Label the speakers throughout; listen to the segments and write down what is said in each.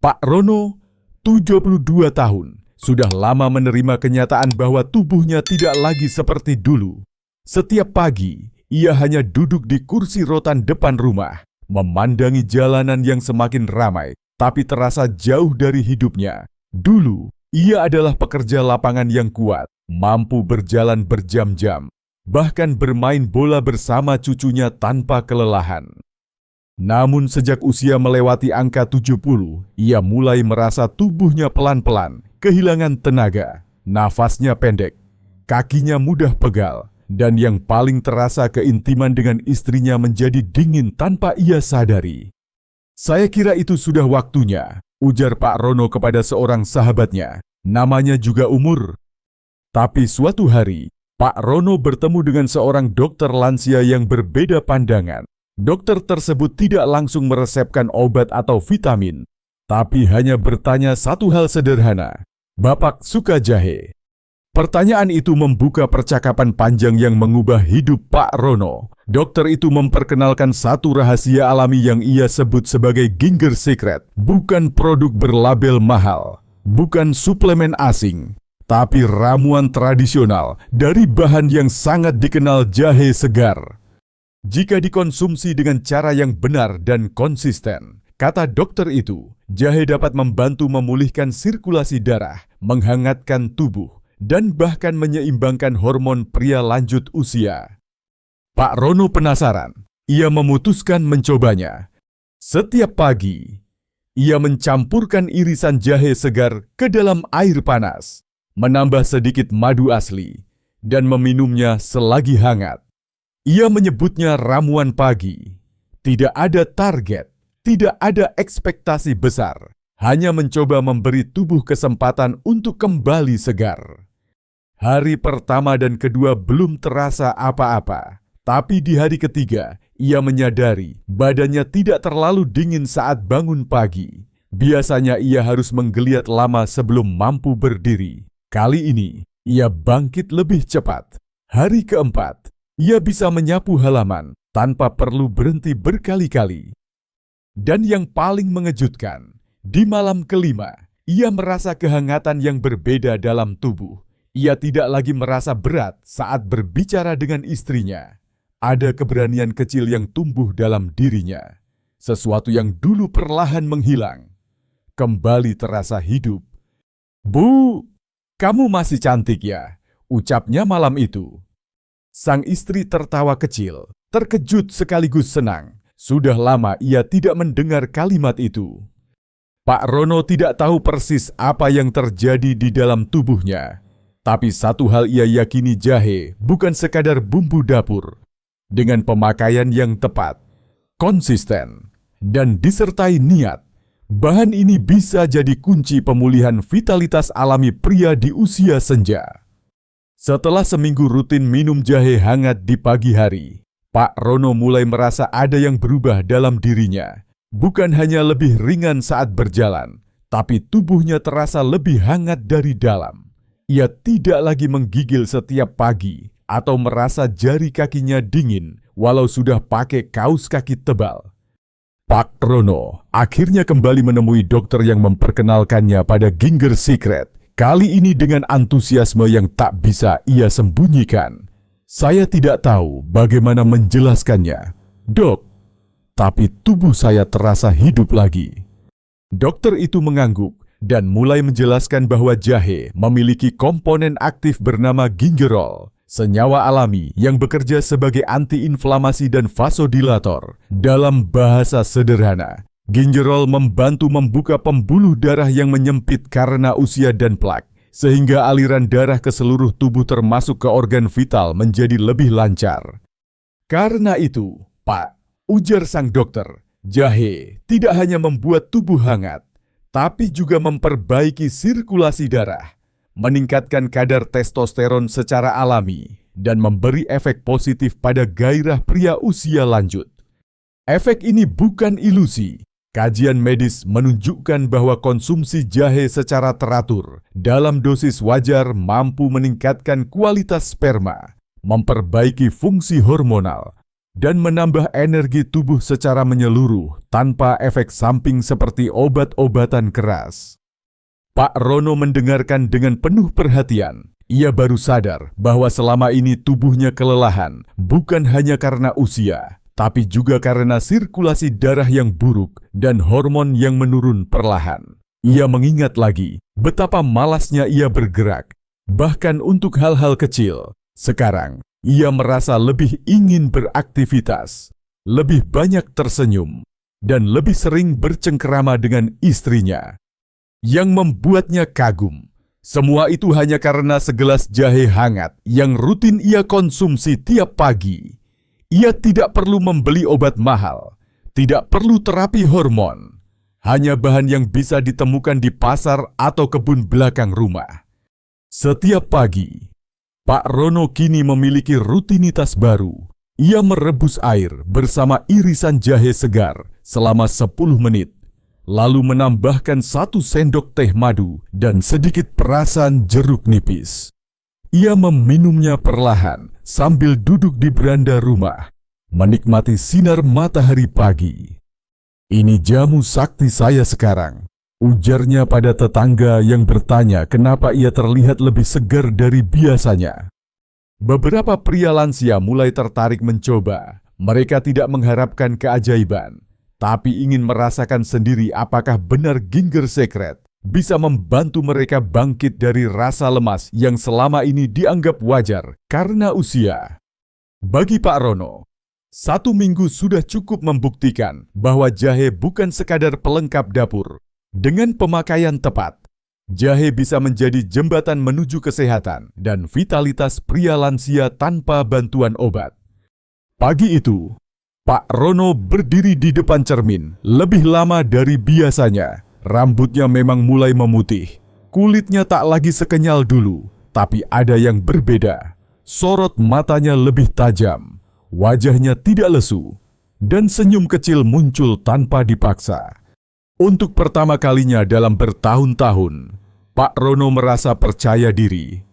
Speaker 1: Pak Rono, 72 tahun, sudah lama menerima kenyataan bahwa tubuhnya tidak lagi seperti dulu. Setiap pagi, ia hanya duduk di kursi rotan depan rumah, memandangi jalanan yang semakin ramai, tapi terasa jauh dari hidupnya. Dulu, ia adalah pekerja lapangan yang kuat, mampu berjalan berjam-jam, bahkan bermain bola bersama cucunya tanpa kelelahan. Namun sejak usia melewati angka 70, ia mulai merasa tubuhnya pelan-pelan, kehilangan tenaga, nafasnya pendek, kakinya mudah pegal, dan yang paling terasa keintiman dengan istrinya menjadi dingin tanpa ia sadari. "Saya kira itu sudah waktunya," ujar Pak Rono kepada seorang sahabatnya, namanya juga Umur. Tapi suatu hari, Pak Rono bertemu dengan seorang dokter lansia yang berbeda pandangan. Dokter tersebut tidak langsung meresepkan obat atau vitamin, tapi hanya bertanya satu hal sederhana, "Bapak suka jahe?" Pertanyaan itu membuka percakapan panjang yang mengubah hidup Pak Rono. Dokter itu memperkenalkan satu rahasia alami yang ia sebut sebagai Ginger Secret, bukan produk berlabel mahal, bukan suplemen asing, tapi ramuan tradisional dari bahan yang sangat dikenal, jahe segar. Jika dikonsumsi dengan cara yang benar dan konsisten, kata dokter itu, jahe dapat membantu memulihkan sirkulasi darah, menghangatkan tubuh, dan bahkan menyeimbangkan hormon pria lanjut usia. Pak Rono penasaran, ia memutuskan mencobanya. Setiap pagi, ia mencampurkan irisan jahe segar ke dalam air panas, menambah sedikit madu asli, dan meminumnya selagi hangat. Ia menyebutnya ramuan pagi. Tidak ada target, tidak ada ekspektasi besar, hanya mencoba memberi tubuh kesempatan untuk kembali segar. Hari pertama dan kedua belum terasa apa-apa, tapi di hari ketiga, ia menyadari badannya tidak terlalu dingin saat bangun pagi. Biasanya ia harus menggeliat lama sebelum mampu berdiri. Kali ini, ia bangkit lebih cepat. Hari keempat, ia bisa menyapu halaman tanpa perlu berhenti berkali-kali. Dan yang paling mengejutkan, di malam kelima, ia merasa kehangatan yang berbeda dalam tubuh. Ia tidak lagi merasa berat saat berbicara dengan istrinya. Ada keberanian kecil yang tumbuh dalam dirinya. Sesuatu yang dulu perlahan menghilang, kembali terasa hidup. "Bu, kamu masih cantik ya," ucapnya malam itu. Sang istri tertawa kecil, terkejut sekaligus senang. Sudah lama ia tidak mendengar kalimat itu. Pak Rono tidak tahu persis apa yang terjadi di dalam tubuhnya. Tapi satu hal ia yakini, jahe bukan sekadar bumbu dapur. Dengan pemakaian yang tepat, konsisten, dan disertai niat, bahan ini bisa jadi kunci pemulihan vitalitas alami pria di usia senja. Setelah seminggu rutin minum jahe hangat di pagi hari, Pak Rono mulai merasa ada yang berubah dalam dirinya. Bukan hanya lebih ringan saat berjalan, tapi tubuhnya terasa lebih hangat dari dalam. Ia tidak lagi menggigil setiap pagi atau merasa jari kakinya dingin walau sudah pakai kaos kaki tebal. Pak Rono akhirnya kembali menemui dokter yang memperkenalkannya pada Ginger Secret. Kali ini dengan antusiasme yang tak bisa ia sembunyikan. "Saya tidak tahu bagaimana menjelaskannya, Dok, tapi tubuh saya terasa hidup lagi." Dokter itu mengangguk dan mulai menjelaskan bahwa jahe memiliki komponen aktif bernama gingerol, senyawa alami yang bekerja sebagai antiinflamasi dan vasodilator. Dalam bahasa sederhana, gingerol membantu membuka pembuluh darah yang menyempit karena usia dan plak, sehingga aliran darah ke seluruh tubuh termasuk ke organ vital menjadi lebih lancar. "Karena itu, Pak," ujar sang dokter, "jahe tidak hanya membuat tubuh hangat, tapi juga memperbaiki sirkulasi darah, meningkatkan kadar testosteron secara alami, dan memberi efek positif pada gairah pria usia lanjut." Efek ini bukan ilusi. Kajian medis menunjukkan bahwa konsumsi jahe secara teratur dalam dosis wajar mampu meningkatkan kualitas sperma, memperbaiki fungsi hormonal, dan menambah energi tubuh secara menyeluruh tanpa efek samping seperti obat-obatan keras. Pak Rono mendengarkan dengan penuh perhatian. Ia baru sadar bahwa selama ini tubuhnya kelelahan bukan hanya karena usia, tapi juga karena sirkulasi darah yang buruk dan hormon yang menurun perlahan. Ia mengingat lagi betapa malasnya ia bergerak, bahkan untuk hal-hal kecil. Sekarang, ia merasa lebih ingin beraktivitas, lebih banyak tersenyum, dan lebih sering bercengkerama dengan istrinya. Yang membuatnya kagum, semua itu hanya karena segelas jahe hangat yang rutin ia konsumsi tiap pagi. Ia tidak perlu membeli obat mahal, tidak perlu terapi hormon, hanya bahan yang bisa ditemukan di pasar atau kebun belakang rumah. Setiap pagi, Pak Rono kini memiliki rutinitas baru. Ia merebus air bersama irisan jahe segar selama 10 menit, lalu menambahkan 1 sendok teh madu dan sedikit perasan jeruk nipis. Ia meminumnya perlahan sambil duduk di beranda rumah, menikmati sinar matahari pagi. "Ini jamu sakti saya sekarang," ujarnya pada tetangga yang bertanya kenapa ia terlihat lebih segar dari biasanya. Beberapa pria lansia mulai tertarik mencoba. Mereka tidak mengharapkan keajaiban, tapi ingin merasakan sendiri apakah benar Ginger Secret bisa membantu mereka bangkit dari rasa lemas yang selama ini dianggap wajar karena usia. Bagi Pak Rono, 1 minggu sudah cukup membuktikan bahwa jahe bukan sekadar pelengkap dapur. Dengan pemakaian tepat, jahe bisa menjadi jembatan menuju kesehatan dan vitalitas pria lansia tanpa bantuan obat. Pagi itu, Pak Rono berdiri di depan cermin lebih lama dari biasanya. Rambutnya memang mulai memutih. Kulitnya tak lagi sekenyal dulu, tapi ada yang berbeda. Sorot matanya lebih tajam, wajahnya tidak lesu, dan senyum kecil muncul tanpa dipaksa. Untuk pertama kalinya dalam bertahun-tahun, Pak Rono merasa percaya diri.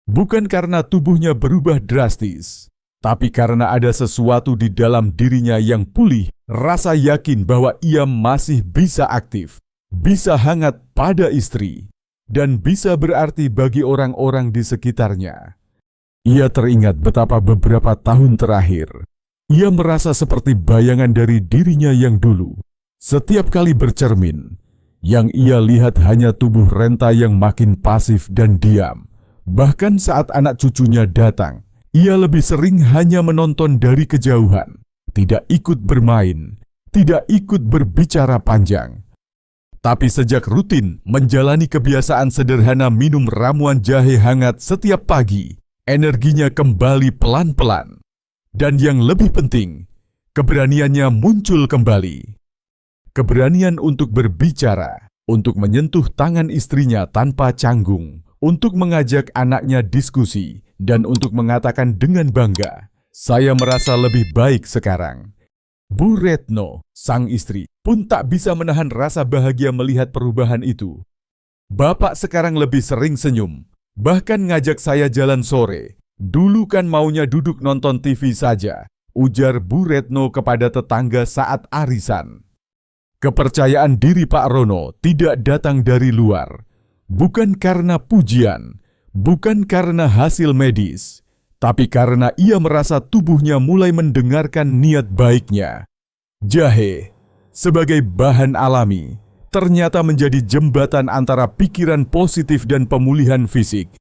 Speaker 1: Bukan karena tubuhnya berubah drastis, tapi karena ada sesuatu di dalam dirinya yang pulih, rasa yakin bahwa ia masih bisa aktif, bisa hangat pada istri, dan bisa berarti bagi orang-orang di sekitarnya. Ia teringat betapa beberapa tahun terakhir, ia merasa seperti bayangan dari dirinya yang dulu. Setiap kali bercermin, yang ia lihat hanya tubuh renta yang makin pasif dan diam. Bahkan saat anak cucunya datang, ia lebih sering hanya menonton dari kejauhan, tidak ikut bermain, tidak ikut berbicara panjang. Tapi sejak rutin menjalani kebiasaan sederhana minum ramuan jahe hangat setiap pagi, energinya kembali pelan-pelan. Dan yang lebih penting, keberaniannya muncul kembali. Keberanian untuk berbicara, untuk menyentuh tangan istrinya tanpa canggung, untuk mengajak anaknya diskusi, dan untuk mengatakan dengan bangga, "Saya merasa lebih baik sekarang." Bu Retno, sang istri, pun tak bisa menahan rasa bahagia melihat perubahan itu. "Bapak sekarang lebih sering senyum, bahkan ngajak saya jalan sore. Dulu kan maunya duduk nonton TV saja," ujar Bu Retno kepada tetangga saat arisan. Kepercayaan diri Pak Rono tidak datang dari luar, bukan karena pujian, bukan karena hasil medis, tapi karena ia merasa tubuhnya mulai mendengarkan niat baiknya. Jahe, sebagai bahan alami, ternyata menjadi jembatan antara pikiran positif dan pemulihan fisik.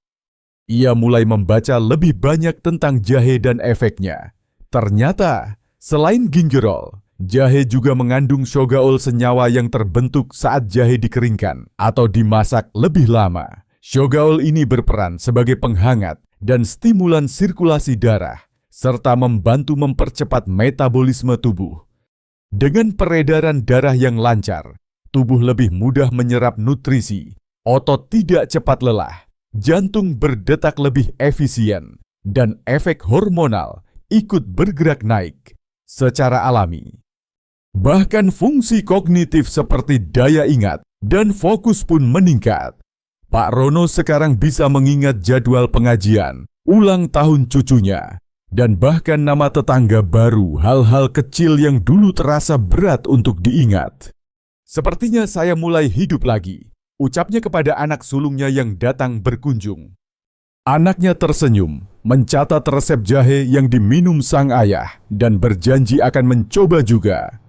Speaker 1: Ia mulai membaca lebih banyak tentang jahe dan efeknya. Ternyata, selain gingerol, jahe juga mengandung shogaol, senyawa yang terbentuk saat jahe dikeringkan atau dimasak lebih lama. Shogaol ini berperan sebagai penghangat dan stimulan sirkulasi darah, serta membantu mempercepat metabolisme tubuh. Dengan peredaran darah yang lancar, tubuh lebih mudah menyerap nutrisi, otot tidak cepat lelah, jantung berdetak lebih efisien, dan efek hormonal ikut bergerak naik secara alami. Bahkan fungsi kognitif seperti daya ingat dan fokus pun meningkat. Pak Rono sekarang bisa mengingat jadwal pengajian, ulang tahun cucunya, Dan bahkan nama tetangga baru, hal-hal kecil yang dulu terasa berat untuk diingat. Sepertinya saya mulai hidup lagi, ucapnya kepada anak sulungnya yang datang berkunjung. Anaknya tersenyum, mencatat resep jahe yang diminum sang ayah, dan berjanji akan mencoba juga.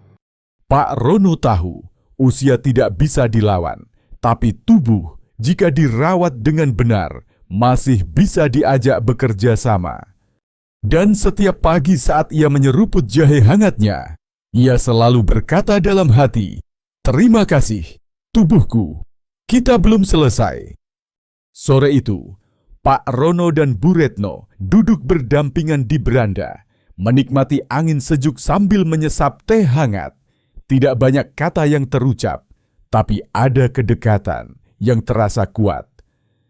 Speaker 1: Pak Rono tahu, usia tidak bisa dilawan, tapi tubuh, jika dirawat dengan benar, masih bisa diajak bekerja sama. Dan setiap pagi saat ia menyeruput jahe hangatnya, ia selalu berkata dalam hati, "Terima kasih, tubuhku, kita belum selesai." Sore itu, Pak Rono dan Bu Retno duduk berdampingan di beranda, menikmati angin sejuk sambil menyesap teh hangat. Tidak banyak kata yang terucap, tapi ada kedekatan yang terasa kuat.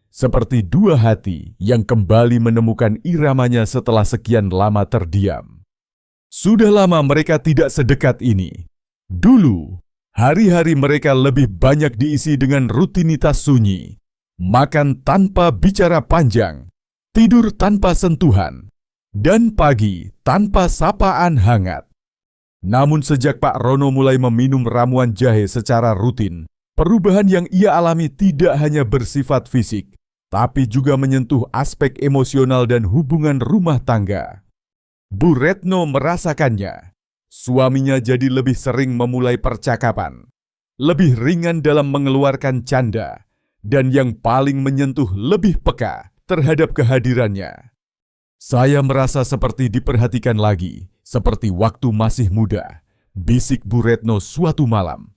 Speaker 1: Seperti dua hati yang kembali menemukan iramanya setelah sekian lama terdiam. Sudah lama mereka tidak sedekat ini. Dulu, hari-hari mereka lebih banyak diisi dengan rutinitas sunyi. Makan tanpa bicara panjang, tidur tanpa sentuhan, dan pagi tanpa sapaan hangat. Namun sejak Pak Rono mulai meminum ramuan jahe secara rutin, perubahan yang ia alami tidak hanya bersifat fisik, tapi juga menyentuh aspek emosional dan hubungan rumah tangga. Bu Retno merasakannya. Suaminya jadi lebih sering memulai percakapan, lebih ringan dalam mengeluarkan canda, dan yang paling menyentuh lebih peka terhadap kehadirannya. "Saya merasa seperti diperhatikan lagi, seperti waktu masih muda," bisik Bu Retno suatu malam.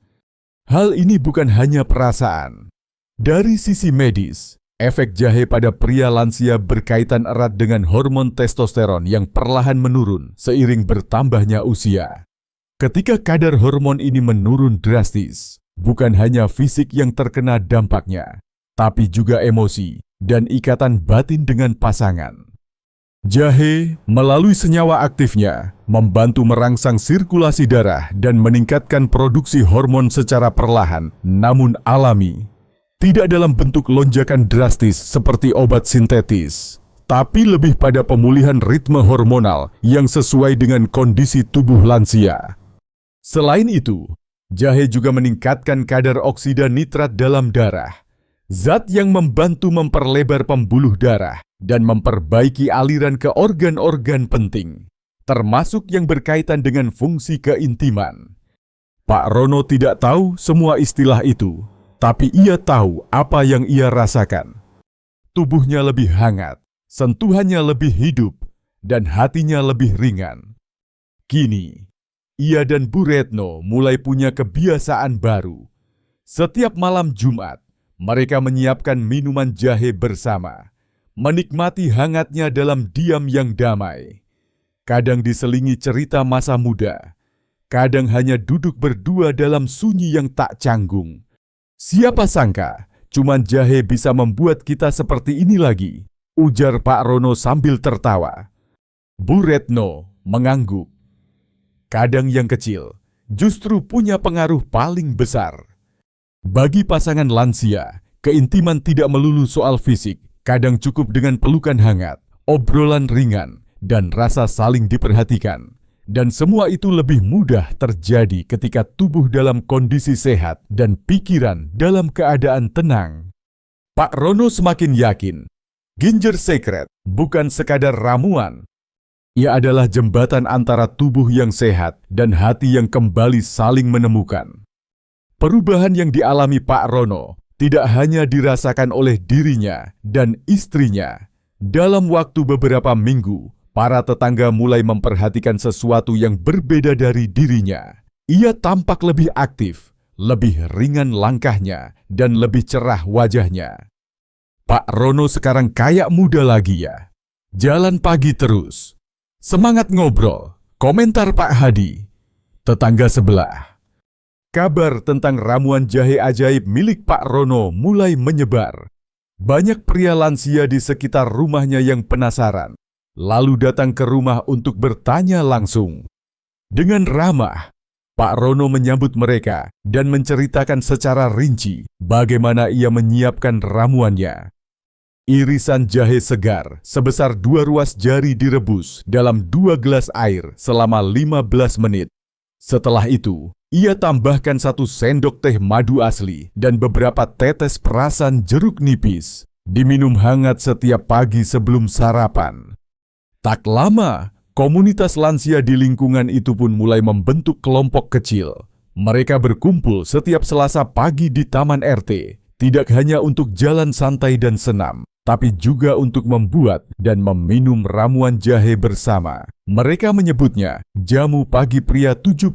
Speaker 1: Hal ini bukan hanya perasaan. Dari sisi medis, efek jahe pada pria lansia berkaitan erat dengan hormon testosteron yang perlahan menurun seiring bertambahnya usia. Ketika kadar hormon ini menurun drastis, bukan hanya fisik yang terkena dampaknya, tapi juga emosi dan ikatan batin dengan pasangan. Jahe, melalui senyawa aktifnya, membantu merangsang sirkulasi darah dan meningkatkan produksi hormon secara perlahan, namun alami. Tidak dalam bentuk lonjakan drastis seperti obat sintetis, tapi lebih pada pemulihan ritme hormonal yang sesuai dengan kondisi tubuh lansia. Selain itu, jahe juga meningkatkan kadar oksida nitrat dalam darah, zat yang membantu memperlebar pembuluh darah dan memperbaiki aliran ke organ-organ penting, termasuk yang berkaitan dengan fungsi keintiman. Pak Rono tidak tahu semua istilah itu, tapi ia tahu apa yang ia rasakan. Tubuhnya lebih hangat, sentuhannya lebih hidup, dan hatinya lebih ringan. Kini, ia dan Bu Retno mulai punya kebiasaan baru. Setiap malam Jumat, mereka menyiapkan minuman jahe bersama, menikmati hangatnya dalam diam yang damai. Kadang diselingi cerita masa muda, kadang hanya duduk berdua dalam sunyi yang tak canggung. "Siapa sangka, cuman jahe bisa membuat kita seperti ini lagi," ujar Pak Rono sambil tertawa. Bu Retno mengangguk. Kadang yang kecil justru punya pengaruh paling besar. Bagi pasangan lansia, keintiman tidak melulu soal fisik. Kadang cukup dengan pelukan hangat, obrolan ringan, dan rasa saling diperhatikan. Dan semua itu lebih mudah terjadi ketika tubuh dalam kondisi sehat dan pikiran dalam keadaan tenang. Pak Rono semakin yakin, Ginger Secret bukan sekadar ramuan. Ia adalah jembatan antara tubuh yang sehat dan hati yang kembali saling menemukan. Perubahan yang dialami Pak Rono tidak hanya dirasakan oleh dirinya dan istrinya. Dalam waktu beberapa minggu, para tetangga mulai memperhatikan sesuatu yang berbeda dari dirinya. Ia tampak lebih aktif, lebih ringan langkahnya, dan lebih cerah wajahnya. "Pak Rono sekarang kayak muda lagi ya. Jalan pagi terus. Semangat ngobrol," komentar Pak Hadi, tetangga sebelah. Kabar tentang ramuan jahe ajaib milik Pak Rono mulai menyebar. Banyak pria lansia di sekitar rumahnya yang penasaran, lalu datang ke rumah untuk bertanya langsung. Dengan ramah, Pak Rono menyambut mereka dan menceritakan secara rinci bagaimana ia menyiapkan ramuannya. Irisan jahe segar sebesar 2 ruas jari direbus dalam 2 gelas air selama 15 menit. Setelah itu, ia tambahkan 1 sendok teh madu asli dan beberapa tetes perasan jeruk nipis. Diminum hangat setiap pagi sebelum sarapan. Tak lama, komunitas lansia di lingkungan itu pun mulai membentuk kelompok kecil. Mereka berkumpul setiap Selasa pagi di Taman RT, tidak hanya untuk jalan santai dan senam, tapi juga untuk membuat dan meminum ramuan jahe bersama. Mereka menyebutnya jamu pagi pria 70+.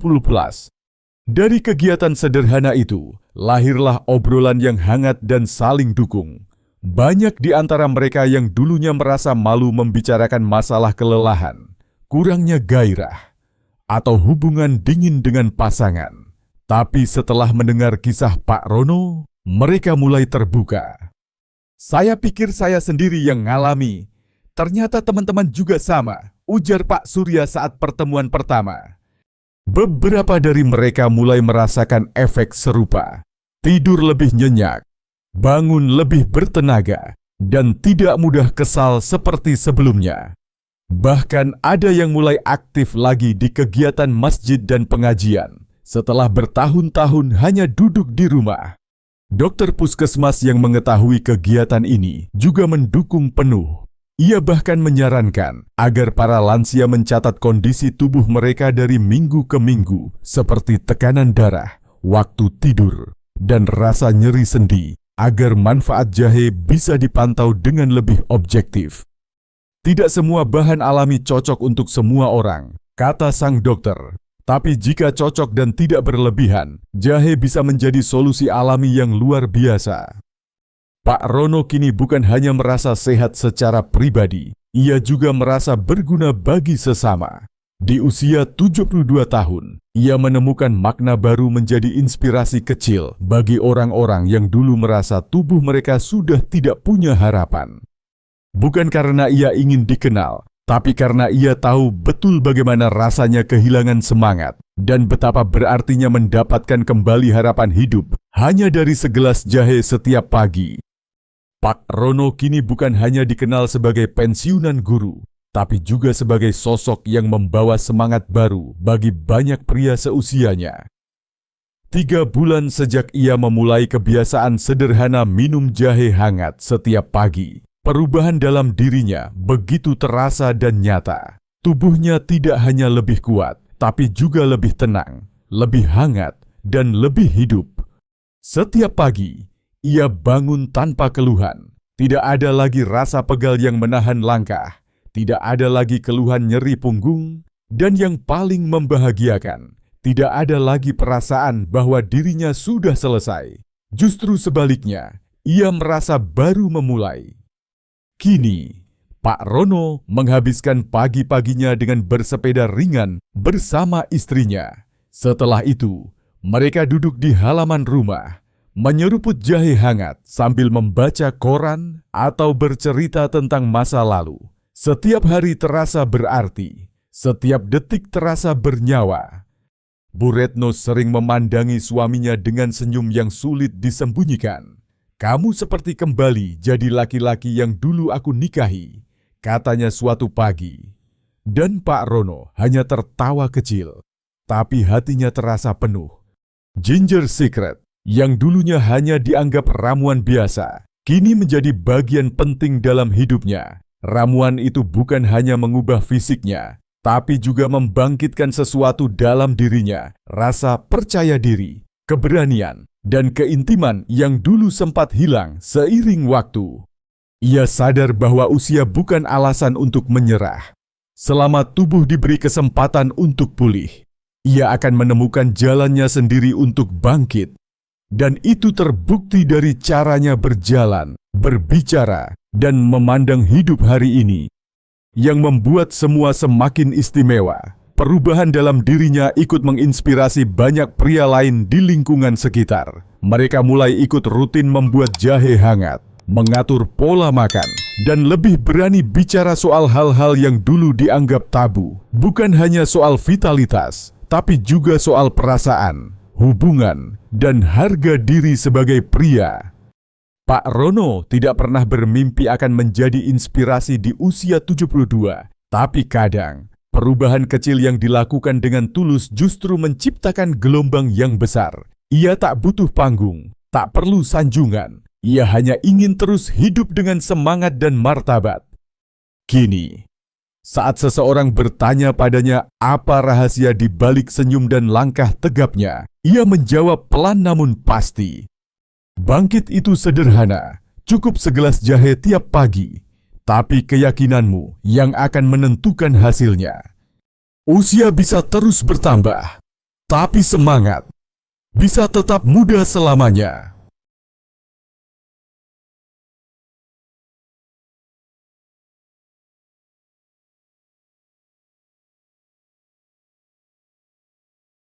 Speaker 1: Dari kegiatan sederhana itu, lahirlah obrolan yang hangat dan saling dukung. Banyak di antara mereka yang dulunya merasa malu membicarakan masalah kelelahan, kurangnya gairah, atau hubungan dingin dengan pasangan. Tapi setelah mendengar kisah Pak Rono, mereka mulai terbuka. "Saya pikir saya sendiri yang ngalami. Ternyata teman-teman juga sama," ujar Pak Surya saat pertemuan pertama. Beberapa dari mereka mulai merasakan efek serupa. Tidur lebih nyenyak, bangun lebih bertenaga, dan tidak mudah kesal seperti sebelumnya. Bahkan ada yang mulai aktif lagi di kegiatan masjid dan pengajian setelah bertahun-tahun hanya duduk di rumah. Dokter puskesmas yang mengetahui kegiatan ini juga mendukung penuh. Ia bahkan menyarankan agar para lansia mencatat kondisi tubuh mereka dari minggu ke minggu, seperti tekanan darah, waktu tidur, dan rasa nyeri sendi, agar manfaat jahe bisa dipantau dengan lebih objektif. "Tidak semua bahan alami cocok untuk semua orang," kata sang dokter. "Tapi jika cocok dan tidak berlebihan, jahe bisa menjadi solusi alami yang luar biasa." Pak Rono kini bukan hanya merasa sehat secara pribadi, ia juga merasa berguna bagi sesama. Di usia 72 tahun, ia menemukan makna baru menjadi inspirasi kecil bagi orang-orang yang dulu merasa tubuh mereka sudah tidak punya harapan. Bukan karena ia ingin dikenal, tapi karena ia tahu betul bagaimana rasanya kehilangan semangat dan betapa berartinya mendapatkan kembali harapan hidup hanya dari segelas jahe setiap pagi. Pak Rono kini bukan hanya dikenal sebagai pensiunan guru, tapi juga sebagai sosok yang membawa semangat baru bagi banyak pria seusianya. 3 bulan sejak ia memulai kebiasaan sederhana minum jahe hangat setiap pagi, perubahan dalam dirinya begitu terasa dan nyata. Tubuhnya tidak hanya lebih kuat, tapi juga lebih tenang, lebih hangat, dan lebih hidup. Setiap pagi, ia bangun tanpa keluhan. Tidak ada lagi rasa pegal yang menahan langkah. Tidak ada lagi keluhan nyeri punggung, dan yang paling membahagiakan, tidak ada lagi perasaan bahwa dirinya sudah selesai. Justru sebaliknya, ia merasa baru memulai. Kini, Pak Rono menghabiskan pagi-paginya dengan bersepeda ringan bersama istrinya. Setelah itu, mereka duduk di halaman rumah, menyeruput jahe hangat sambil membaca koran atau bercerita tentang masa lalu. Setiap hari terasa berarti, setiap detik terasa bernyawa. Bu Retno sering memandangi suaminya dengan senyum yang sulit disembunyikan. "Kamu seperti kembali jadi laki-laki yang dulu aku nikahi," katanya suatu pagi. Dan Pak Rono hanya tertawa kecil, tapi hatinya terasa penuh. Ginger Secret, yang dulunya hanya dianggap ramuan biasa, kini menjadi bagian penting dalam hidupnya. Ramuan itu bukan hanya mengubah fisiknya, tapi juga membangkitkan sesuatu dalam dirinya, rasa percaya diri, keberanian, dan keintiman yang dulu sempat hilang seiring waktu. Ia sadar bahwa usia bukan alasan untuk menyerah. Selama tubuh diberi kesempatan untuk pulih, ia akan menemukan jalannya sendiri untuk bangkit. Dan itu terbukti dari caranya berjalan, berbicara, dan memandang hidup hari ini. Yang membuat semua semakin istimewa, perubahan dalam dirinya ikut menginspirasi banyak pria lain di lingkungan sekitar. Mereka mulai ikut rutin membuat jahe hangat, mengatur pola makan, dan lebih berani bicara soal hal-hal yang dulu dianggap tabu. Bukan hanya soal vitalitas, tapi juga soal perasaan, hubungan, dan harga diri sebagai pria. Pak Rono tidak pernah bermimpi akan menjadi inspirasi di usia 72, tapi kadang perubahan kecil yang dilakukan dengan tulus justru menciptakan gelombang yang besar. Ia tak butuh panggung, tak perlu sanjungan. Ia hanya ingin terus hidup dengan semangat dan martabat. Kini, saat seseorang bertanya padanya apa rahasia di balik senyum dan langkah tegapnya, ia menjawab pelan namun pasti. Bangkit itu sederhana, cukup segelas jahe tiap pagi, tapi keyakinanmu yang akan menentukan hasilnya. Usia bisa terus bertambah, tapi semangat bisa tetap muda selamanya.